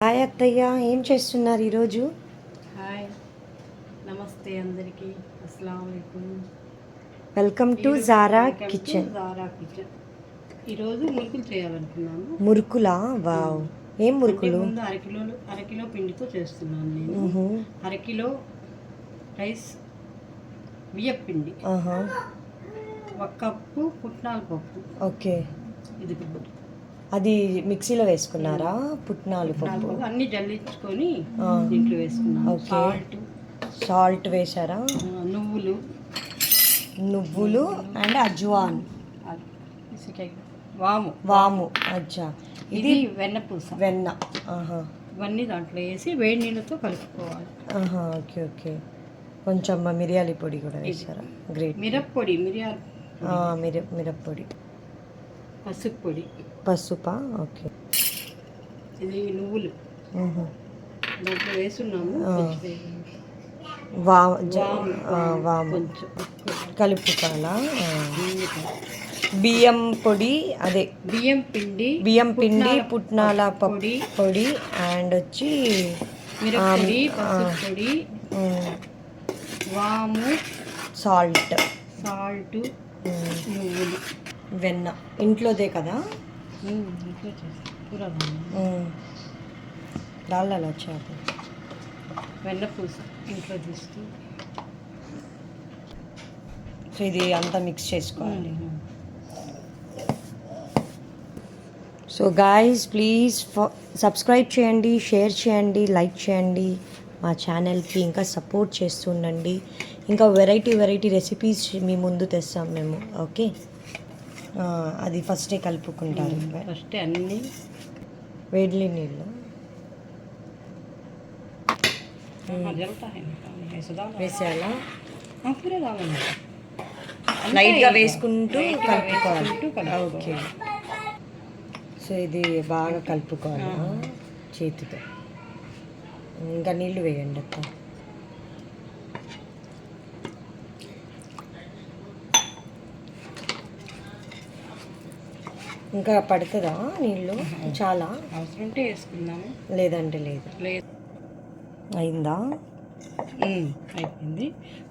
Hi అత్తయ్య, ఏం చేస్తున్నారు ఈరోజు? హాయ్, నమస్తే అందరికీ. అస్సలాము అలైకుం. Welcome to Zara kitchen. ఈరోజు మురుకులు చేయాలనుకున్నాను. మురుకులా? వావ్, ఏం మురుకులు? ముందు అరకిలో పిండితో చేస్తున్నాను నేను. అరకిలో రైస్ బియ్యం పిండి, 1 కప్పు పుట్నాల పప్పు. ఓకే, ఇది అది మిక్సీలో వేసుకున్నారా? పుట్నాలు పప్పు అన్ని జల్లించుకొని దీంట్లో వేసుకున్నాను. సాల్ట్ వేసారా? నువ్వులు అండ్ అజ్వాన్, వాము. అచ్చా, ఇది వెన్న. ఇవన్నీ దాంట్లో వేసి వేడి నీళ్ళతో కలుపుకోవాలి. Okay okay. కొంచెం మిరియాల పొడి కూడా వేసారా? గ్రేట్. మిరప్పొడి, మిరప్పొడి, పసుపా? ఓకే. ఇది నువ్వులు దాంట్లో వేస్తున్నాము. వాము కలుపుకోవాలా? బియ్యం పొడి, అదే బియ్యం పిండి, పుట్నాల పొడి అండ్ వచ్చి మిరప్పొడి, పసుపు, వాము, సాల్ట్, నువ్వులు, వెన్న. ఇంట్లోదే కదా? దాళ్ళలో వచ్చాక వెన్న పూస ఇంట్లో తీస్తూ. సో ఇది అంతా మిక్స్ చేసుకోవాలి. సో గాయ్స్, ప్లీజ్ సబ్స్క్రైబ్ చేయండి, షేర్ చేయండి, లైక్ చేయండి. మా ఛానల్కి ఇంకా సపోర్ట్ చేస్తుండండి. ఇంకా వెరైటీ రెసిపీస్ మీ ముందు తెస్తాం మేము. ఓకే, అది ఫస్టే కలుపుకుంటారు. ఫస్ట్ అన్నీ వేడి నీళ్ళు వేసేయాలా? లైట్గా వేసుకుంటూ కలుపుకోవాలి. ఓకే, సో ఇది బాగా కలుపుకోవాలి చేతితో. ఇంకా నీళ్ళు వేయండి అక్క. ఇంకా పడుతుందా నీళ్ళు? చాలా అవసరం ఉంటే వేసుకుందాము, లేదంటే లేదు. అయిందా? అయిపోయింది.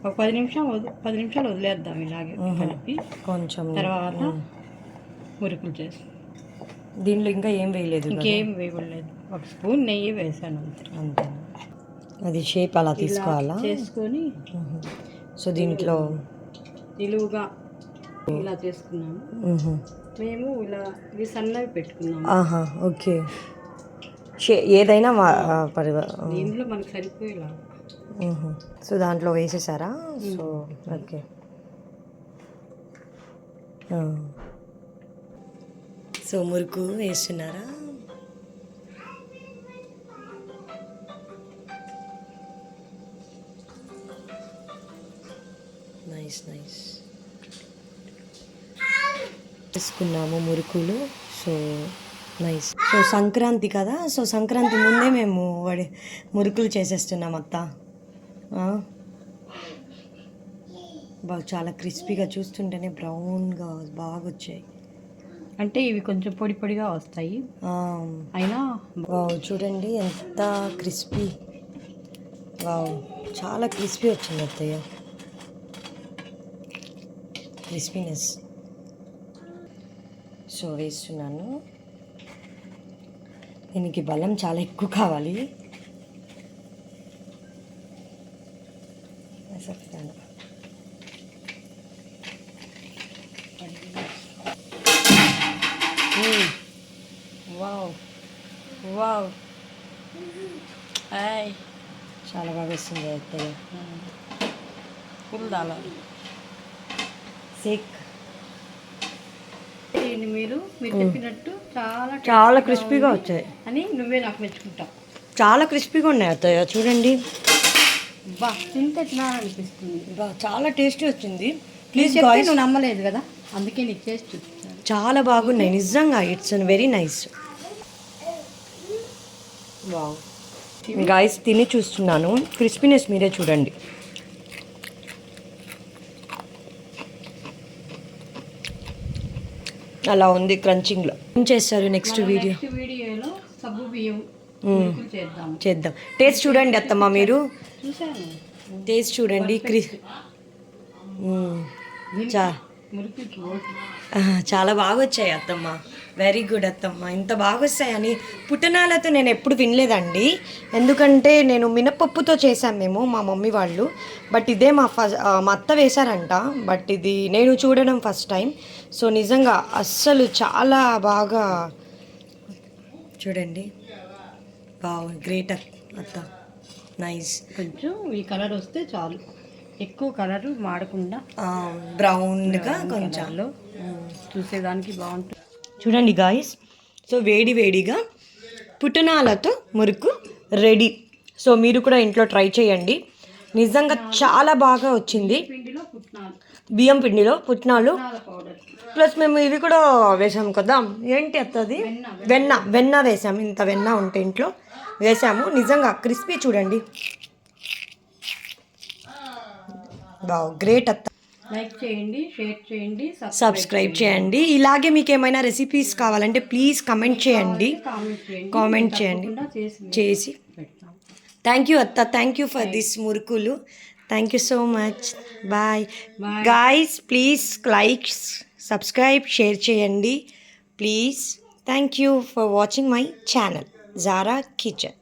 ఒక 10 నిమిషాలు వదిలేద్దాం ఇలాగే కలిపి. కొంచెం తర్వాత మురుకులు చేసి దీంట్లో ఇంకా ఏం వేయలేదు? ఇంకేం వేయలేదు. 1 స్పూన్ నెయ్యి వేసాను అంతే. అది షేప్ అలా తీసుకోవాలా? చేసుకొని సో దీంట్లో నిలువుగా ఇలా చేసుకున్నాము. మేము ఇవి సన్నవి పెట్టుకున్నాము. ఓకే, ఏదైనా దీంట్లో మనకు సరిపోయేలా. సో దాంట్లో వేసేసారా? So okay. సో మురుకు వేస్తున్నారా? నైస్. వేసుకున్నాము మురుకులు. So nice. సో సంక్రాంతి కదా, సో సంక్రాంతి ముందే మేము మురుకులు చేసేస్తున్నాం అత్త. బాగా చాలా క్రిస్పీగా, చూస్తుంటేనే బ్రౌన్గా బాగా వచ్చాయి. అంటే ఇవి కొంచెం పొడి పొడిగా వస్తాయి అయినా. వావ్, చూడండి ఎంత క్రిస్పీ. వావ్, చాలా క్రిస్పీ వచ్చింది అత్తయ్య. క్రిస్పీనెస్. సో వేస్తున్నాను. దీనికి బలం చాలా ఎక్కువ కావాలి. వేసేస్తాను. వావ్, చాలా బాగా వస్తుంది అయితే. ఫుల్ దాలా సేక్. మీరు చెప్పినట్టు చాలా క్రిస్పీగా వచ్చాయి అని నువ్వే నాకు మెచ్చుకుంటావు. చాలా క్రిస్పీగా ఉన్నాయి అత్తయ్య, చూడండి. తింటే అనిపిస్తుంది. చాలా టేస్టీ వచ్చింది. ప్లీజ్ గాయ్స్, నువ్వు నమ్మలేదు కదా, అందుకే నీకు టేస్ట్ చూపిస్తాను. చాలా బాగున్నాయి నిజంగా. It's very nice. Wow guys, తిని చూస్తున్నాను. క్రిస్పీనెస్ మీరే చూడండి. అలా ఉంది క్రంచింగ్లో. ఏం చేస్తారు నెక్స్ట్ వీడియోలో? సగ్గు బియ్యం మురుకులు చేద్దాం. చేద్దాం. టేస్ట్ చూడండి అత్తమ్మ, మీరు చూసాను టేస్ట్ చూడండి. చా మురుకులకి ఓకే. చాలా బాగా వచ్చాయి అత్తమ్మ. వెరీ గుడ్ అత్తమ్మ. ఇంత బాగా వస్తాయని పుట్టనాలతో నేను ఎప్పుడు వినలేదండి. ఎందుకంటే నేను మినపప్పుతో చేశాను మేము, మా మమ్మీ వాళ్ళు. బట్ ఇదే మా అత్త వేశారంట. బట్ ఇది నేను చూడడం ఫస్ట్ టైం. సో నిజంగా అస్సలు చాలా బాగా చూడండి. బాగు గ్రేట్ అత్త, నైస్. కొంచెం ఈ కలర్ వస్తే చాలు, ఎక్కువ కలర్ మాడకుండా బ్రౌన్గా కొంచెం చూసేదానికి బాగుంటుంది. చూడండి గాయస్. సో వేడి వేడిగా పుట్నాలతో మురుకు రెడీ. సో మీరు కూడా ఇంట్లో ట్రై చేయండి. నిజంగా చాలా బాగా వచ్చింది. పిండిలో పుట్నాలు, బియ్యం పిండిలో పుట్నాలు పౌడర్ ప్లస్ మేము ఇవి కూడా వేసాము కదా, ఏంటి అత్తది, వెన్న వేసాము. ఇంత వెన్న ఉంటే ఇంట్లో వేసాము. నిజంగా క్రిస్పీ చూడండి. వావ్, గ్రేట్ అత్త. లైక్ చేయండి, షేర్ చేయండి, సబ్స్క్రైబ్ చేయండి. ఇలాగే మీకు ఏమైనా రెసిపీస్ కావాలంటే ప్లీజ్ కమెంట్ చేయండి. కామెంట్ చేయండి చేసి. థ్యాంక్ యూ అత్త, థ్యాంక్ యూ ఫర్ దిస్ మురుకులు. Thank you so much. Bye guys. Please like, subscribe, share చేయండి please. Thank you for watching my channel Zara kitchen.